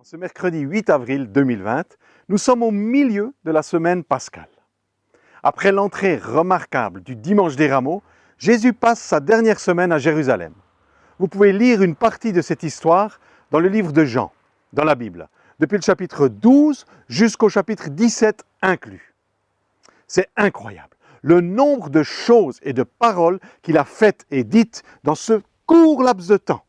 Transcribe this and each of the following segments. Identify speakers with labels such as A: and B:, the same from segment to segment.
A: Ce mercredi 8 avril 2020, nous sommes au milieu de la semaine pascale. Après l'entrée remarquable du dimanche des Rameaux, Jésus passe sa dernière semaine à Jérusalem. Vous pouvez lire une partie de cette histoire dans le livre de Jean, dans la Bible, depuis le chapitre 12 jusqu'au chapitre 17 inclus. C'est incroyable, le nombre de choses et de paroles qu'il a faites et dites dans ce court laps de temps.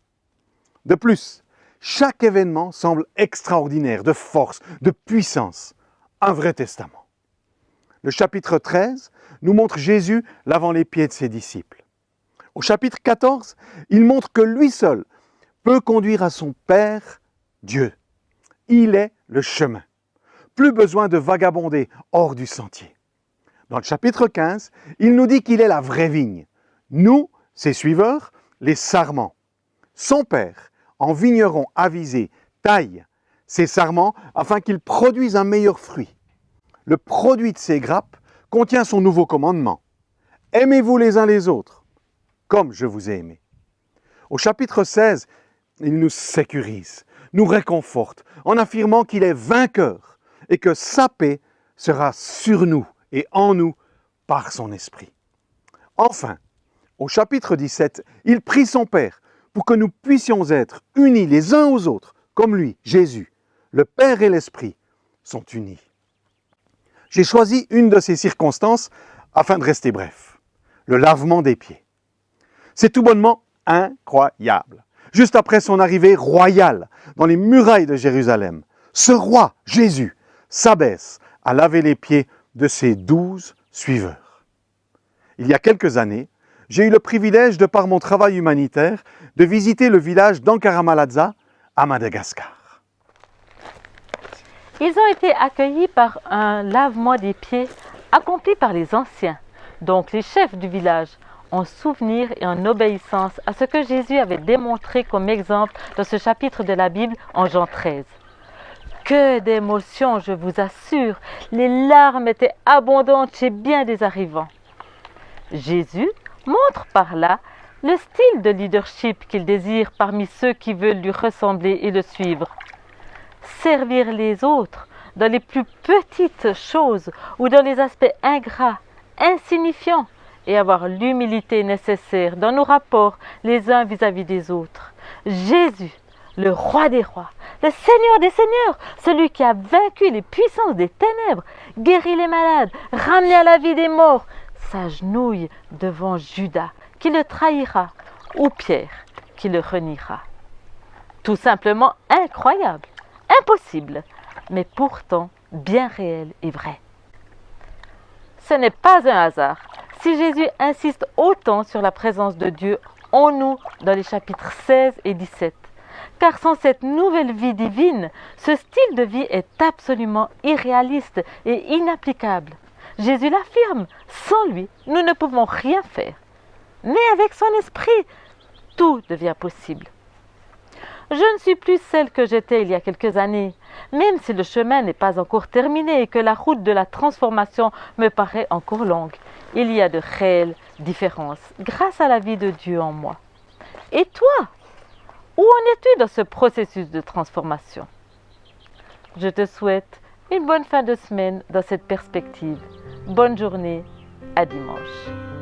A: De plus, chaque événement semble extraordinaire, de force, de puissance. Un vrai testament. Le chapitre 13 nous montre Jésus lavant les pieds de ses disciples. Au chapitre 14, il montre que lui seul peut conduire à son Père, Dieu. Il est le chemin. Plus besoin de vagabonder hors du sentier. Dans le chapitre 15, il nous dit qu'il est la vraie vigne. Nous, ses suiveurs, les sarments. Son Père, en vigneron avisé, taille ces sarments afin qu'ils produisent un meilleur fruit. Le produit de ces grappes contient son nouveau commandement. Aimez-vous les uns les autres, comme je vous ai aimé. Au chapitre 16, il nous sécurise, nous réconforte en affirmant qu'il est vainqueur et que sa paix sera sur nous et en nous par son esprit. Enfin, au chapitre 17, il prie son Père pour que nous puissions être unis les uns aux autres, comme lui, Jésus. Le Père et l'Esprit sont unis. J'ai choisi une de ces circonstances afin de rester bref. Le lavement des pieds. C'est tout bonnement incroyable. Juste après son arrivée royale dans les murailles de Jérusalem, ce roi, Jésus, s'abaisse à laver les pieds de ses 12 suiveurs. Il y a quelques années, j'ai eu le privilège, de par mon travail humanitaire, de visiter le village d'Ankaramalazza à Madagascar.
B: Ils ont été accueillis par un lavement des pieds accompli par les anciens, donc les chefs du village, en souvenir et en obéissance à ce que Jésus avait démontré comme exemple dans ce chapitre de la Bible en Jean 13. Que d'émotions, je vous assure, les larmes étaient abondantes chez bien des arrivants. Jésus montre par là le style de leadership qu'il désire parmi ceux qui veulent lui ressembler et le suivre. Servir les autres dans les plus petites choses ou dans les aspects ingrats, insignifiants, et avoir l'humilité nécessaire dans nos rapports les uns vis-à-vis des autres. Jésus, le roi des rois, le Seigneur des seigneurs, celui qui a vaincu les puissances des ténèbres, guéri les malades, ramené à la vie des morts, s'agenouille devant Judas, qui le trahira, ou Pierre, qui le reniera. Tout simplement incroyable, impossible, mais pourtant bien réel et vrai. Ce n'est pas un hasard si Jésus insiste autant sur la présence de Dieu en nous dans les chapitres 16 et 17. Car sans cette nouvelle vie divine, ce style de vie est absolument irréaliste et inapplicable. Jésus l'affirme, sans lui, nous ne pouvons rien faire. Mais avec son esprit, tout devient possible. Je ne suis plus celle que j'étais il y a quelques années, même si le chemin n'est pas encore terminé et que la route de la transformation me paraît encore longue. Il y a de réelles différences grâce à la vie de Dieu en moi. Et toi, où en es-tu dans ce processus de transformation? Je te souhaite une bonne fin de semaine dans cette perspective. Bonne journée, à dimanche.